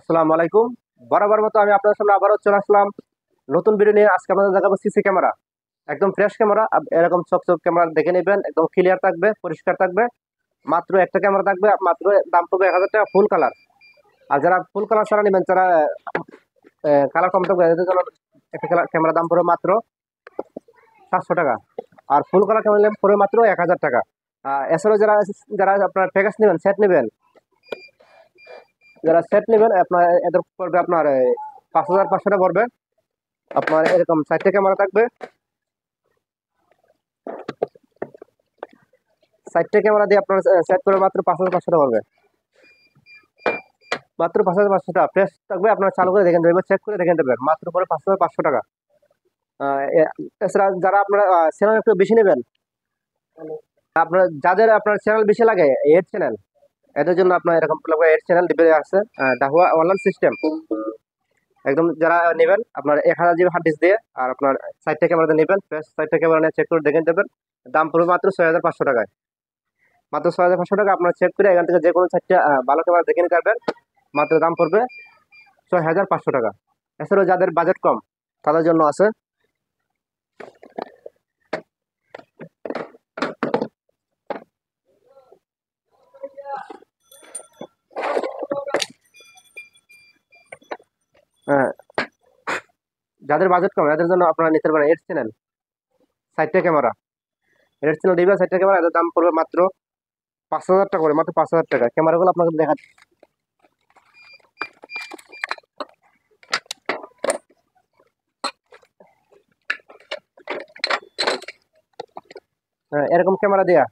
আসসালামু আলাইকুম। বরাবর মতো আমি আপনাদের সামনে আবারও চলে আসলাম নতুন ভিডিও নিয়ে। আজকে আপনাদের দেখাবো সিসি ক্যামেরা, একদম ফ্রেশ ক্যামেরা। এরকম চকচক ক্যামেরা দেখে নেবেন, একদম ক্লিয়ার থাকবে, পরিষ্কার থাকবে। মাত্র একটা ক্যামেরা থাকবে, মাত্র দাম পড়বে 1000 টাকা ফুল কালার। আর যারা ফুল কালার ছাড়া নেবেন, যারা কালার কম থাকবে, এদের জন্য একটা ক্যামেরা দাম পড়বে মাত্র 700 টাকা। আর ফুল কালার ক্যামেরা নিলে পড়বে মাত্র 1000 টাকা। এছাড়াও যারা যারা আপনার প্যাকেজ নেবেন, সেট নেবেন, যারা সেট নেবেন আপনার এদের পড়বে আপনার 5500 টাকা পড়বে। আপনার এরকম 4টে ক্যামেরা থাকবে, 4টে ক্যামেরা দিয়ে আপনার সেট করে মাত্র 5500 টাকা পড়বে। মাত্র 5500 টাকা ফ্রেশ থাকবে। আপনার চালু করে দেখেন দেবেন, চেক করে দেখেন দেবেন, মাত্র পরে 5500 টাকা। এছাড়া যারা আপনারা চ্যানেল একটু বেশি নেবেন, আপনার যাদের আপনার চ্যানেল বেশি লাগে, এড চ্যানেল, এদের জন্য আপনার এরকম এড চ্যানেল ডিবে আছে, ডাহুয়া অনলাইন সিস্টেম। একদম যারা নেবেন আপনার 1000 জিবি হার্ড ডিস্ক দিয়ে, আর আপনার 4টে ক্যামেরা দিয়ে নেবেন, ফ্রেশ 4টে ক্যামেরা নিয়ে চেক করে দেখে দেবেন। দাম পড়বে মাত্র 6500 টাকায়। মাত্র 6500 টাকা। আপনার চেক করে এখান থেকে যে কোনো 4টে ভালো ক্যামেরা দেখে নিতে পারবেন। মাত্র দাম পড়বে 6500 টাকা। এছাড়াও যাদের বাজেট কম, তাদের জন্য আছে হ্যাঁ, যাদের বাজেট কম এদের জন্য আপনারা নিতে পারেন এড চ্যানেল, 4টে ক্যামেরা। এড চ্যানেল দিবে 4টে ক্যামেরা, এদের দাম পড়বে মাত্র 5000 টাকা করে, মাত্র 5000 টাকা। ক্যামেরাগুলো আপনাকে দেখা, এরকম ক্যামেরা দেয়া,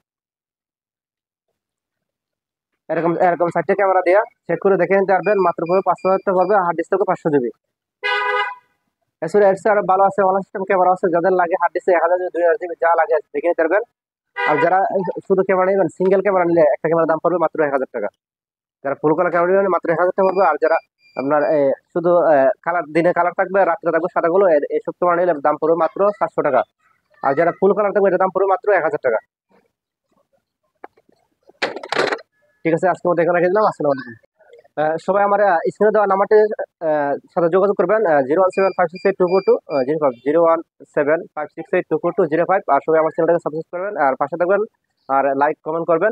এরকম এরকম 4টে ক্যামেরা দেয়া চেক করে দেখে নিতে পারবেন। মাত্র পড়বে 5000 টাকা পড়বে। হার্ড ডিস্ক থেকে 500 জিবি। এছাড়া এর চেয়ে আরো ভালো আছে, অনলাইন সিস্টেম ক্যামেরা আছে। যাদের লাগে হার্ড ডিস্কে 1000 জিবি 2000 জিবি যা লাগে দেখে নিতে পারবেন। আর যারা শুধু ক্যামেরা নেবেন, সিঙ্গেল ক্যামেরা নিলে একটা ক্যামেরা দাম পড়বে মাত্র 1000 টাকা। যারা ফুল কালার ক্যামেরা নেবেন মাত্র 1000 টাকা পড়বে। আর যারা আপনার শুধু কালার, দিনে কালার থাকবে, রাত্রে থাকবে সাদাগুলো, এইসব ক্যামেরা নিলে দাম পড়বে মাত্র 700 টাকা। আর যারা ফুল কালার থাকবে, এটার দাম পড়বে মাত্র 1000 টাকা। ঠিক আছে, আজকে মতো এখানে রেখে দিলাম। আসসালামু আলাইকুম। সবাই আমার স্ক্রিনে দেওয়া নাম্বারটির সাথে যোগাযোগ করবেন, 01756824205, 01756824205। আর সবাই আমার চ্যানেলটাকে সাবস্ক্রাইব করবেন আর পাশে থাকবেন, আর লাইক কমেন্ট করবেন।